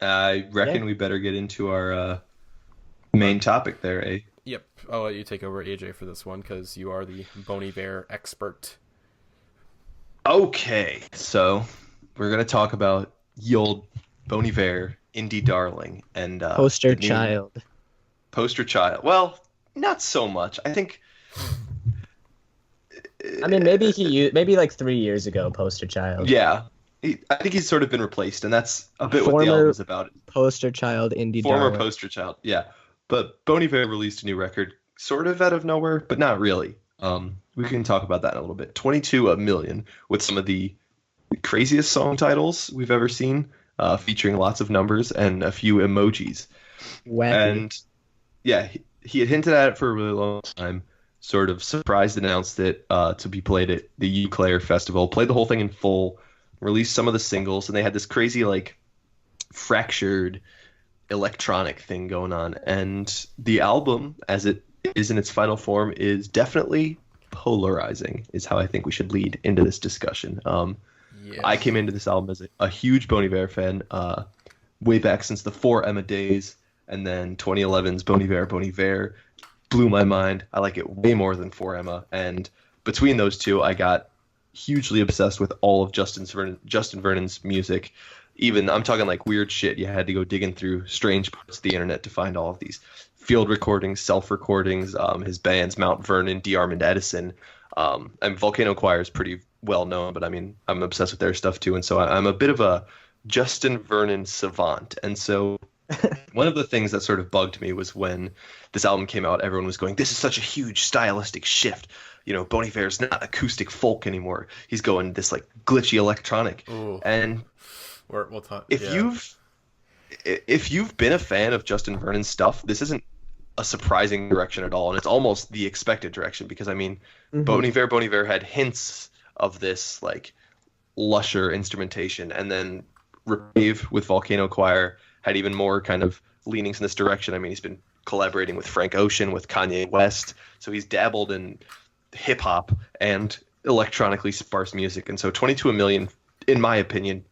I Yeah. reckon we better get into our main topic there, eh? Yep, I'll let you take over, AJ, for this one because you are the Bon Iver expert. Okay, so we're gonna talk about the old Bon Iver indie darling and Poster the new child. poster child. Well, not so much. I think I mean, maybe uh, maybe like 3 years ago, poster child. yeah, I think he's sort of been replaced, and that's a bit what the album Former is about. poster child indie Former darling. poster child, yeah. But Bon Iver released a new record, sort of out of nowhere, but not really. We can talk about that in a little bit. 22 a million with some of the craziest song titles we've ever seen, featuring lots of numbers and a few emojis. Wacky. And yeah, he had hinted at it for a really long time. Sort of surprised announced it to be played at the Uclair Festival. Played the whole thing in full. Released some of the singles, and they had this crazy like fractured electronic thing going on. And the album, as it is in its final form, is definitely polarizing. Is how I think we should lead into this discussion. I Yes. came into this album as a huge Bon Iver fan, way back since the Four Emma days, and then 2011's Bon Iver blew my mind. I like it way more than Four Emma, and between those two, I got hugely obsessed with all of Justin Vernon's music. Even I'm talking like weird shit. You had to go digging through strange parts of the internet to find all of these field recordings, self recordings, his bands, Mount Vernon, D. Armand Edison. And Volcano Choir is pretty well known, but I mean, I'm obsessed with their stuff too. And so I'm a bit of a Justin Vernon savant. And so one of the things that sort of bugged me was when this album came out, everyone was going, "This is such a huge stylistic shift. You know, Bon Iver's not acoustic folk anymore. He's going this like glitchy electronic." Ooh, And we'll talk. if Yeah. you've been a fan of Justin Vernon's stuff, this isn't a surprising direction at all, and it's almost the expected direction because I mean, Hmm. Bon Iver had hints of this like lusher instrumentation, and then Rave with Volcano Choir had even more kind of leanings in this direction. I mean, he's been collaborating with Frank Ocean, with Kanye West, so he's dabbled in hip hop and electronically sparse music, and so 22 a million, in my opinion,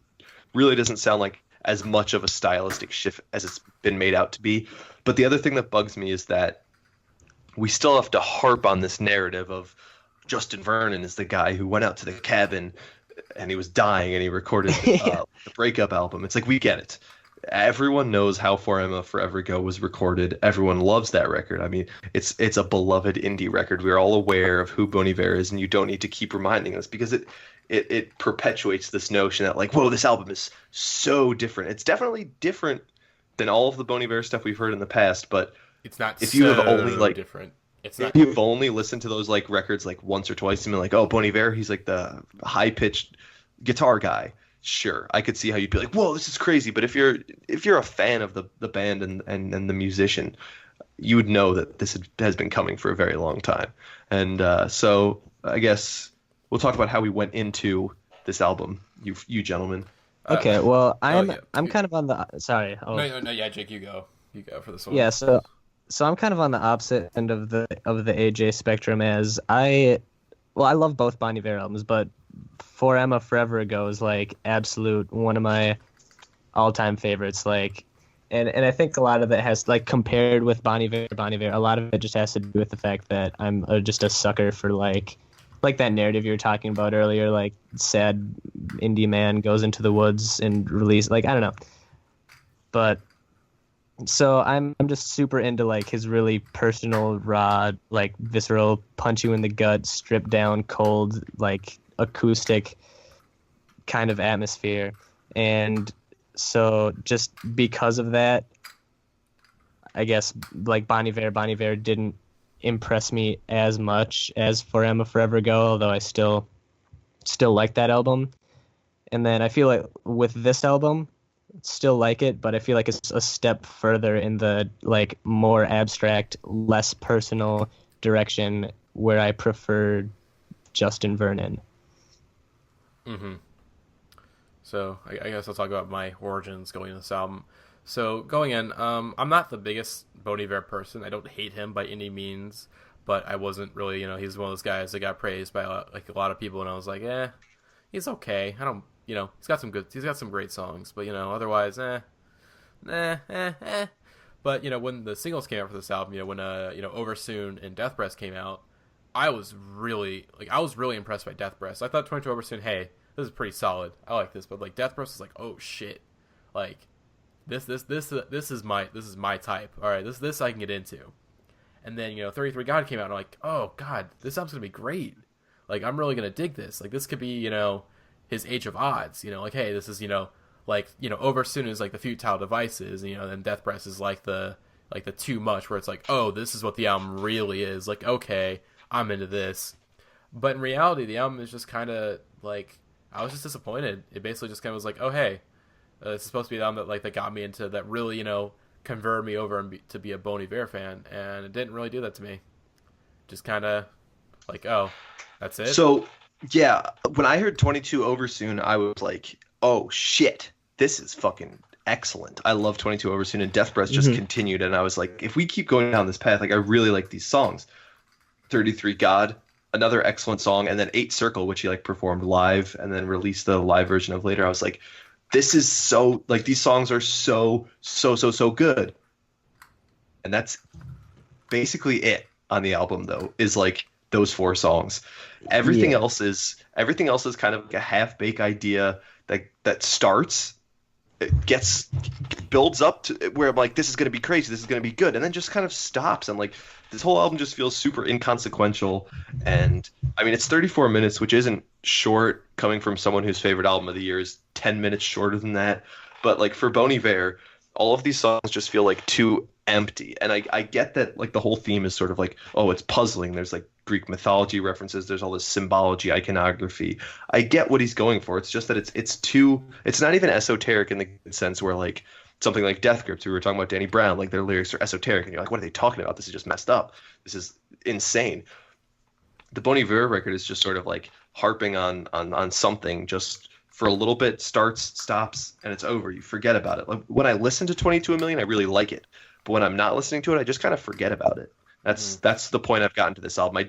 really doesn't sound like as much of a stylistic shift as it's been made out to be. But the other thing that bugs me is that we still have to harp on this narrative of Justin Vernon is the guy who went out to the cabin and he was dying and he recorded Yeah. the breakup album. It's like we get it. Everyone knows how For Emma Forever Ago was recorded. Everyone loves that record. I mean, it's a beloved indie record. We're all aware of who Bon Iver is, and you don't need to keep reminding us because it perpetuates this notion that like, whoa, this album is so different. It's definitely different than all of the Bon Iver stuff we've heard in the past. But It's not if you have only so like different. It's if not. you've only listened to those like records like once or twice and been like, oh, Bon Iver, he's like the high pitched guitar guy. Sure, I could see how you'd be like, whoa, this is crazy. But if you're a fan of the band and the musician, you would know that this has been coming for a very long time. And so I guess we'll talk about how we went into this album, you gentlemen. Uh, Okay, well, oh I'm yeah. I'm kind of on the sorry. No, Oh, no, no. Yeah, Jake, you go. You go for this one. yeah, so I'm kind of on the opposite end of the AJ spectrum as I love both Bon Iver albums, but For Emma Forever Ago is like absolute one of my all-time favorites. Like, and I think a lot of it has like compared with Bon Iver, a lot of it just has to do with the fact that I'm just a sucker for like that narrative you were talking about earlier, like sad indie man goes into the woods and release like I don't know, but so I'm just super into like his really personal, raw, like visceral, punch you in the gut, stripped down, cold, like acoustic kind of atmosphere. And so just because of that, I guess like Bon Iver didn't impress me as much as For Emma Forever Ago, although I still like that album. And then I feel like with this album, still like it, but I feel like it's a step further in the like more abstract, less personal direction where I prefer Justin Vernon. Mm-hmm. So I guess I'll talk about my origins going into this album. So going in, I'm not the biggest Bon Iver person. I don't hate him by any means, but I wasn't really, he's one of those guys that got praised by like a lot of people, and I was like, he's okay. I don't, he's got some great songs, but otherwise, But when the singles came out for this album, when Over Soon and Death Breath came out, I was really impressed by Death Breath. I thought 22 Over Soon, hey, this is pretty solid. I like this, but like Death Breath was like, oh shit, like this is my type. All right, this I can get into. And then 33 God came out, and I'm like, oh god, this album's gonna be great. Like I'm really gonna dig this. Like this could be his Age of Odds. Like hey, this is Over Soon is like the Futile Devices, and Death Breath is like the Too Much, where it's like, oh, this is what the album really is. Like okay, I'm into this. But in reality, the album is just kind of like, I was just disappointed. It basically just kind of was like, oh hey, this is supposed to be the album that got me into, that really converted me over to be a Bon Iver fan, and it didn't really do that to me. Just kind of like, oh, that's it. So yeah, when I heard 22 Over Soon, I was like, oh shit, this is fucking excellent. I love 22 Over Soon, and Death Breath just continued, and I was like, if we keep going down this path, like I really like these songs. 33 God, another excellent song, and then 8 Circle, which he performed live and then released the live version of later. I was like, this is so, these songs are so good. And that's basically it on the album, though, is those 4 songs. Everything else is kind of like a half-baked idea that starts, it builds up to where I'm like, this is going to be crazy, this is going to be good, and then just kind of stops, and this whole album just feels super inconsequential. And I mean, it's 34 minutes, which isn't short, coming from someone whose favorite album of the year is 10 minutes shorter than that. But for Bon Iver, all of these songs just feel too empty. And I get that the whole theme is sort of oh, it's puzzling. There's Greek mythology references. There's all this symbology, iconography. I get what he's going for. It's just that it's not even esoteric in the sense where something like Death Grips, we were talking about Danny Brown, their lyrics are esoteric, and you're like, what are they talking about? This is just messed up. This is insane. The Bon Iver record is just sort of harping on something just for a little bit, starts, stops, and it's over. You forget about it. When I listen to 22 A Million, I really like it. But when I'm not listening to it, I just kind of forget about it. That's the point I've gotten to this album.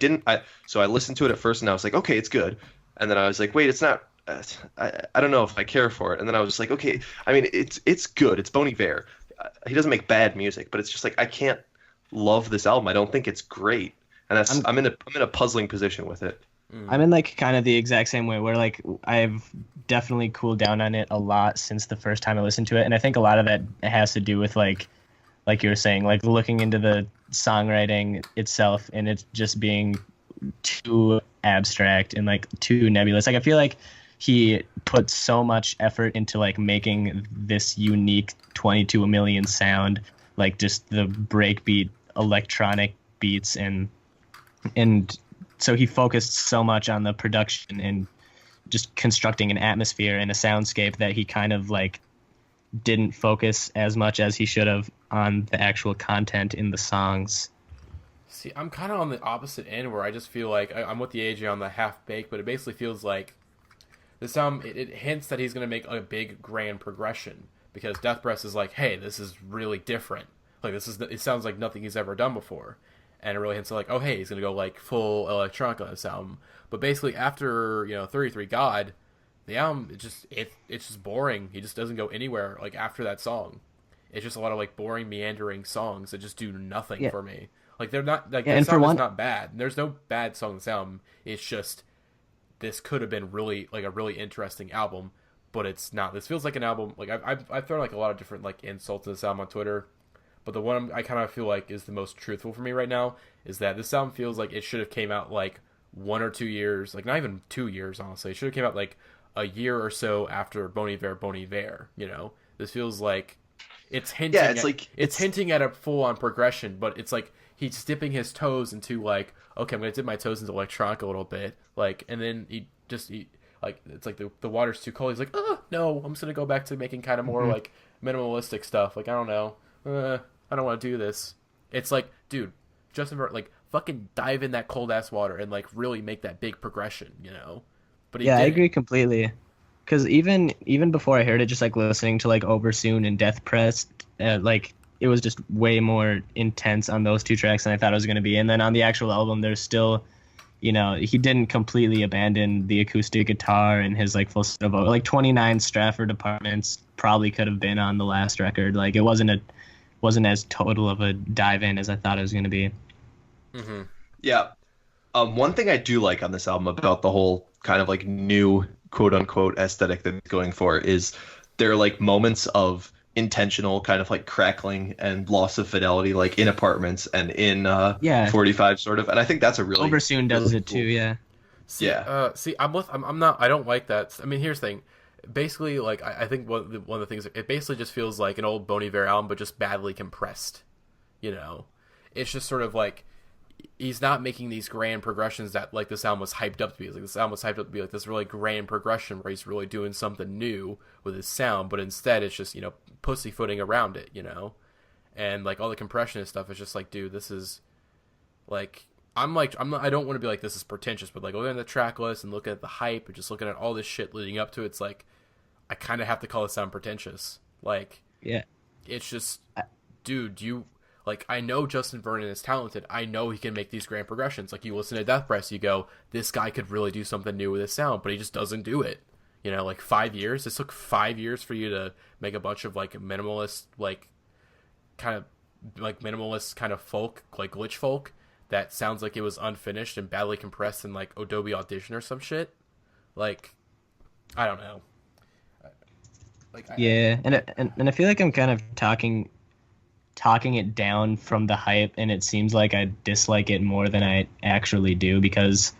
So I listened to it at first, and I was like, okay, it's good. And then I was like, wait, it's not. I don't know if I care for it. And then I was just like, okay, I mean, it's good. It's Bon Iver. He doesn't make bad music, but it's just I can't love this album. I don't think it's great, and I'm in a puzzling position with it. I'm in kind of the exact same way, where I've definitely cooled down on it a lot since the first time I listened to it, and I think a lot of that has to do with like you were saying, looking into the songwriting itself, and it just being too abstract and too nebulous. I feel like he put so much effort into making this unique 22 A Million sound, just the breakbeat electronic beats, and so he focused so much on the production and just constructing an atmosphere and a soundscape that he kind of didn't focus as much as he should have on the actual content in the songs. See, I'm kind of on the opposite end, where I just feel I'm with the AJ on the half-baked, but it basically feels this album, it hints that he's going to make a big grand progression, because Death Breath is hey, this is really different. It sounds like nothing he's ever done before. And it really hints oh hey, he's going to go full electronic on this album. But basically after, 33 God, the album, it's just boring. He just doesn't go anywhere after that song. It's just a lot of boring, meandering songs that just do nothing for me. They're not the song is not bad. There's no bad song in this album. It's just, this could have been really a really interesting album, but it's not. This feels like an album I've thrown a lot of different insults to this album on Twitter, but the one I kind of feel is the most truthful for me right now is that this album feels it should have came out 1 or 2 years, not even 2 years, honestly. It should have came out a year or so after Bon Iver. This feels it's hinting. Yeah, it's hinting at a full-on progression, but it's he's dipping his toes into okay, I'm gonna dip my toes into electronic a little bit, and then he it's the water's too cold. He's oh no, I'm just gonna go back to making kind of more minimalistic stuff. I don't know, I don't want to do this. It's dude, Justin Bieber, fucking dive in that cold ass water and really make that big progression, But I agree completely. Because even before I heard it, just listening to Over Soon and Death Breath, it was just way more intense on those 2 tracks than I thought it was going to be. And then on the actual album, there's still, he didn't completely abandon the acoustic guitar and his like falsetto vocal. Like 29 Stratford Apartments probably could have been on the last record. Like it wasn't as total of a dive in as I thought it was going to be. Mm-hmm. Yeah. One thing I do like on this album about the whole kind of like new quote unquote aesthetic that it's going for is there are like moments of intentional kind of like crackling and loss of fidelity, like in Apartments and in 45 sort of. And I think that's a really Oversoon does really it too. Yeah. I'm not. I don't like that. I mean, here's the thing. Basically, like I think one of the things, it basically just feels like an old Bon Iver album, but just badly compressed. It's just sort of like he's not making these grand progressions that like this album was hyped up to be. Like this album was hyped up to be like this really grand progression where he's really doing something new with his sound, but instead it's just pussyfooting around it, and like all the compression and stuff is just like, dude, this is like. I don't want to be like this is pretentious, but like looking at the track list and looking at the hype and just looking at all this shit leading up to it, it's like I kind of have to call it sound pretentious. Like, yeah, it's just, dude, I know Justin Vernon is talented. I know he can make these grand progressions. Like, you listen to Death Press, you go, this guy could really do something new with his sound, but he just doesn't do it. Like 5 years. This took 5 years for you to make a bunch of like minimalist, like kind of folk, like glitch folk that sounds like it was unfinished and badly compressed in like Adobe Audition or some shit. Like, I don't know. And I feel like I'm kind of talking it down from the hype, and it seems like I dislike it more than I actually do, because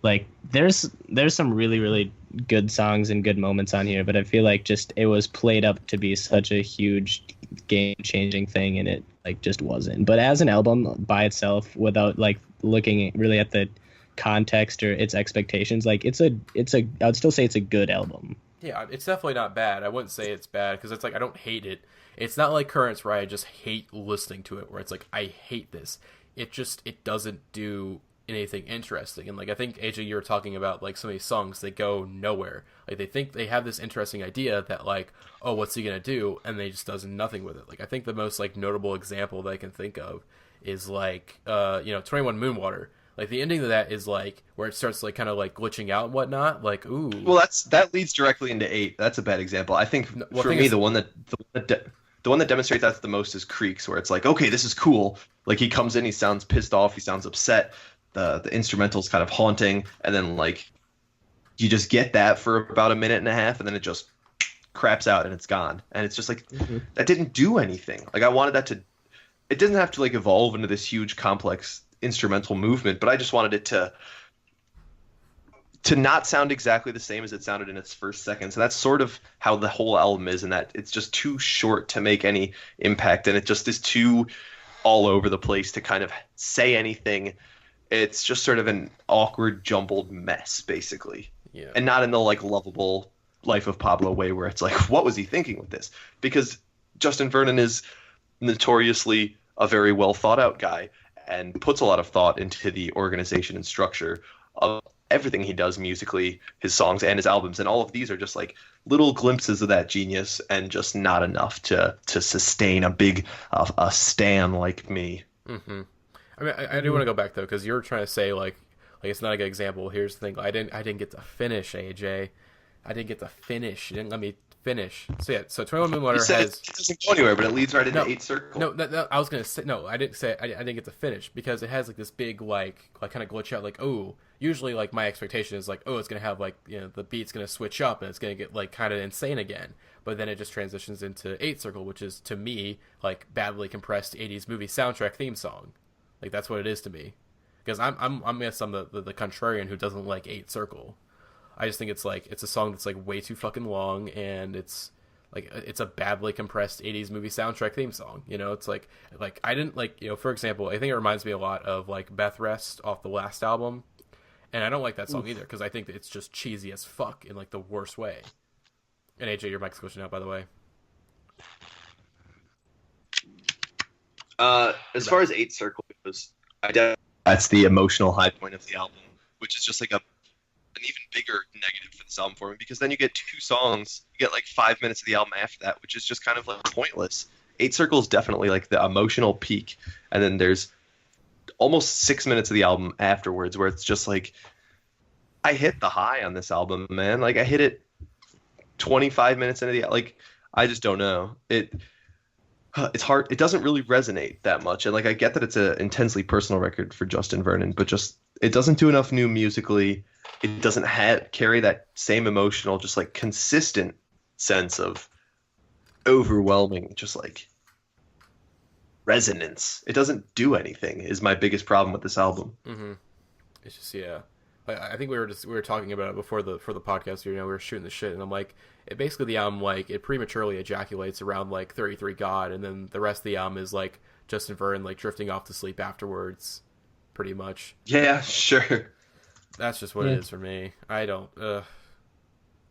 like there's some really, really good songs and good moments on here, but I feel like just it was played up to be such a huge game-changing thing, and it like just wasn't. But as an album by itself, without like looking really at the context or its expectations, like it's a I would still say it's a good album. Yeah, it's definitely not bad. I wouldn't say it's bad because it's like I don't hate it. It's not like Currents where I just hate listening to it, where it's like I hate this. It doesn't do anything interesting. And like I think AJ, you were talking about like some of these songs, they go nowhere. Like they think they have this interesting idea that like, oh, what's he gonna do? And they just does nothing with it. Like I think the most like notable example that I can think of is like 21 Moonwater. Like the ending of that is like where it starts like kind of like glitching out and whatnot. Like, ooh. Well, that leads directly into 8. That's a bad example. I think for me, the one that demonstrates that the most is Creeks, where it's like, okay, this is cool. Like he comes in, he sounds pissed off, he sounds upset. The instrumental's kind of haunting, and then like you just get that for about a minute and a half, and then it just craps out and it's gone. And it's just like that didn't do anything. Like I wanted that to. It doesn't have to like evolve into this huge complex instrumental movement, but I just wanted it to not sound exactly the same as it sounded in its first seconds. And that's sort of how the whole album is, in that it's just too short to make any impact, and it just is too all over the place to kind of say anything. It's just sort of an awkward, jumbled mess, basically. Yeah. And not in the like lovable Life of Pablo way where it's like, what was he thinking with this? Because Justin Vernon is notoriously a very well thought out guy and puts a lot of thought into the organization and structure of everything he does musically, his songs and his albums. And all of these are just like little glimpses of that genius, and just not enough to sustain a stan like me. Mm-hmm. I mean, I do want to go back though, because you were trying to say like it's not a good example. Here's the thing: I didn't get to finish, AJ. I didn't get to finish. You didn't let me finish. So yeah, so 21 Moonwater has. It doesn't go anywhere, but it leads right into 8 Circle. No, I was gonna say no. I didn't say I didn't get to finish, because it has like this big like kind of glitch out. Like, oh, usually like my expectation is like, oh, it's gonna have like the beat's gonna switch up and it's gonna get like kind of insane again. But then it just transitions into 8 Circle, which is to me like badly compressed 80s movie soundtrack theme song. Like that's what it is to me, because I'm the contrarian who doesn't like 8 Circle. I just think it's a song that's like way too fucking long, and it's a badly compressed 80s movie soundtrack theme song. It's like I didn't like, for example, I think it reminds me a lot of like Beth Rest off the last album, and I don't like that song either, because I think that it's just cheesy as fuck in like the worst way. And AJ, your mic's glitching out, by the way. As far as 8 Circle goes, that's the emotional high point of the album, which is just like an even bigger negative for this album for me, because then you get 2 songs, you get like 5 minutes of the album after that, which is just kind of like pointless. 8 Circle is definitely like the emotional peak, and then there's almost 6 minutes of the album afterwards where it's just like I hit the high on this album, man. Like I hit it 25 minutes into the like I just don't know. It's hard. It doesn't really resonate that much. And like I get that it's an intensely personal record for Justin Vernon, but just it doesn't do enough new musically. It doesn't carry that same emotional, just like consistent sense of overwhelming, just like resonance. It doesn't do anything. Is my biggest problem with this album. Mm-hmm. It's just I think we were talking about it before the podcast. You know, we were shooting the shit, and I'm like, basically the album like it prematurely ejaculates around like 33 God, and then the rest of the album is like Justin Vernon like drifting off to sleep afterwards, pretty much. Yeah, sure. That's just what it is for me. I don't,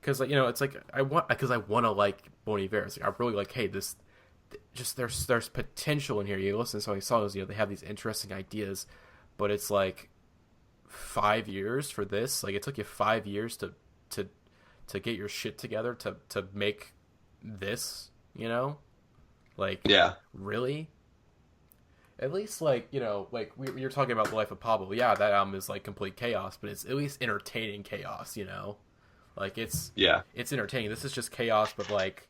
because like it's like I want to like Bon Iver. It's like I really like, hey, this just there's potential in here. You listen to some of these songs, they have these interesting ideas, but it's like 5 years for this. Like it took you 5 years to get your shit together to make this. Like really. At least, like, like we were talking about The Life of Pablo. Yeah, that album is, like, complete chaos, but it's at least entertaining chaos, Like, it's entertaining. This is just chaos, but, like,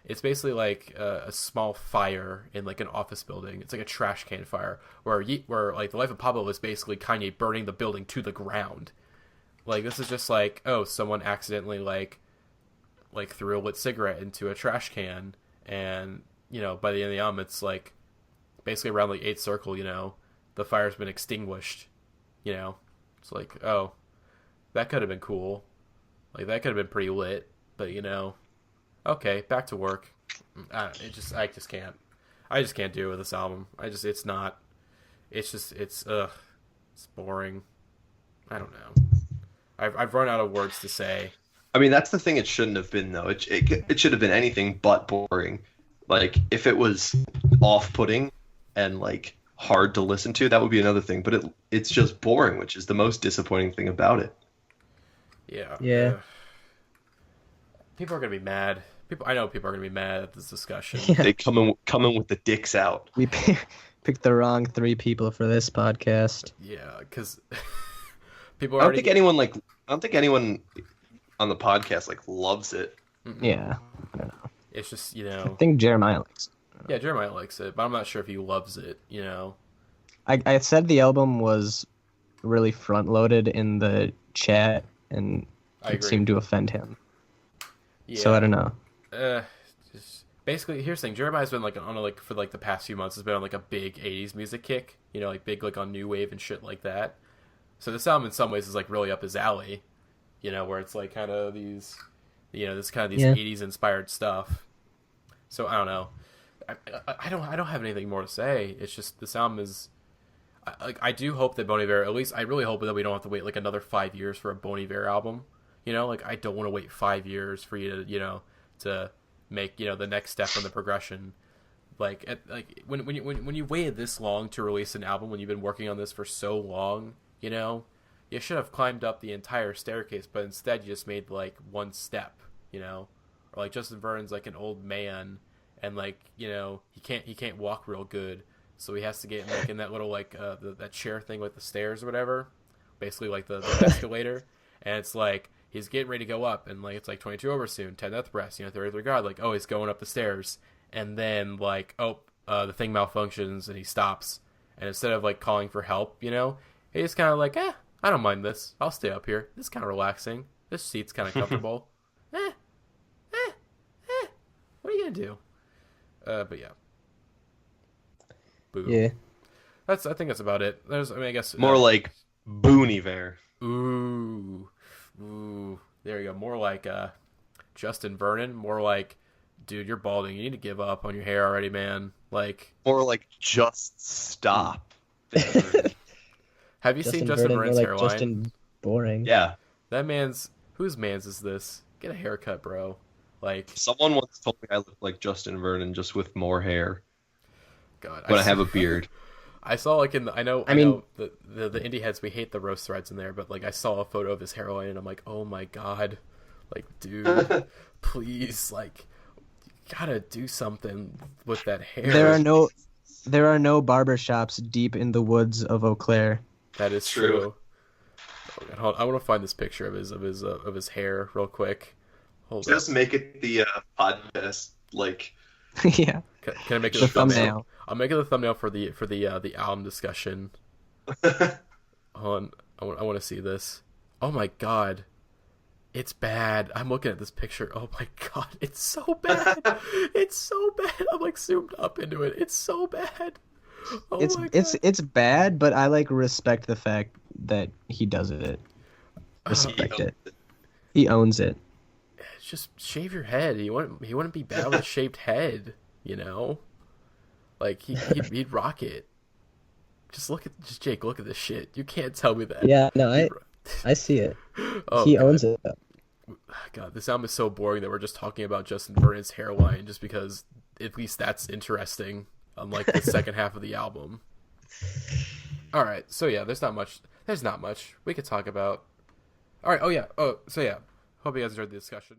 it's basically, like, a small fire in, like, an office building. It's like a trash can fire, where like, The Life of Pablo is basically Kanye burning the building to the ground. Like, this is just, like, oh, someone accidentally, like threw a lit cigarette into a trash can, and, by the end of the album, it's, like, basically around like 8th circle, the fire's been extinguished. It's like, oh, that could have been cool. Like that could have been pretty lit, but okay, back to work. I just can't do it with this album. It's boring. I don't know. I've run out of words to say. I mean, that's the thing. It shouldn't have been though. It should have been anything but boring. Like if it was off-putting and like hard to listen to, that would be another thing, but it's just boring, which is the most disappointing thing about it. Yeah. People are gonna be mad. I know people are gonna be mad at this discussion. Yeah. They come in with the dicks out. We picked the wrong 3 people for this podcast. Yeah, because people I don't think anyone on the podcast like loves it. Mm-mm. Yeah, I don't know. It's just I think Jeremiah likes it. Yeah, Jeremiah likes it, but I'm not sure if he loves it, I said the album was really front-loaded in the chat, and it seemed to offend him. Yeah. So I don't know. Just basically, here's the thing. Jeremiah's been for the past few months has been on like a big 80s music kick, like big like on new wave and shit like that. So this album in some ways is like really up his alley, where it's like kind of these, this kind of these 80s inspired stuff. So I don't know. I don't have anything more to say. It's just this album is, I do hope that Bon Iver, at least I really hope that we don't have to wait like another 5 years for a Bon Iver album. Like I don't want to wait 5 years for you to to make the next step in the progression. Like when you waited this long to release an album, when you've been working on this for so long, you should have climbed up the entire staircase, but instead you just made like one step, or like Justin Vernon's like an old man. And like he can't walk real good, so he has to get like in that little like that chair thing with the stairs or whatever, basically like the escalator. And it's like he's getting ready to go up, and like it's like 22 over soon, 10 death breaths, 33 God, like oh he's going up the stairs, and then like the thing malfunctions and he stops, and instead of like calling for help, he's kind of like I don't mind this, I'll stay up here. This is kind of relaxing. This seat's kind of comfortable. What are you gonna do? But yeah. Boo. Yeah. I think that's about it. I guess more like Bon Iver. Ooh. There you go. More like Justin Vernon. More like, dude, you're balding. You need to give up on your hair already, man. Like more like just stop. Have you seen Justin Vernon's hairline? Justin Boring. Yeah. That whose man's is this? Get a haircut, bro. Like someone once told me I look like Justin Vernon just with more hair. God, I have a beard. I saw like I know the indie heads, we hate the roast threads in there, but like I saw a photo of his hairline and I'm like, oh my god, like dude, please, like you gotta do something with that hair. There are no There are no barbershops deep in the woods of Eau Claire. That is true. Oh, God, hold on. I want to find this picture of his hair real quick. Hold Just up. make it the podcast like. Yeah, Can I make it the the thumbnail? thumbnail. I'll make it the thumbnail for the album discussion. Hold on. I want to see this. Oh my God. It's bad. I'm looking at this picture. Oh my God. It's so bad. It's so bad. I'm like zoomed up into it. It's so bad. Oh my God. It's bad, but I like respect the fact that he does it. Respect it. He owns it. Just shave your head. He wouldn't be bad with a shaved head, you know? Like he'd rock it. Just Jake, look at this shit. You can't tell me that. Yeah, no, I see it. Oh, He God. owns it. God, this album is so boring that we're just talking about Justin Vernon's hairline just because at least that's interesting, unlike the second half of the album. All right, so yeah, there's not much we could talk about. All right, so yeah, hope you guys enjoyed the discussion.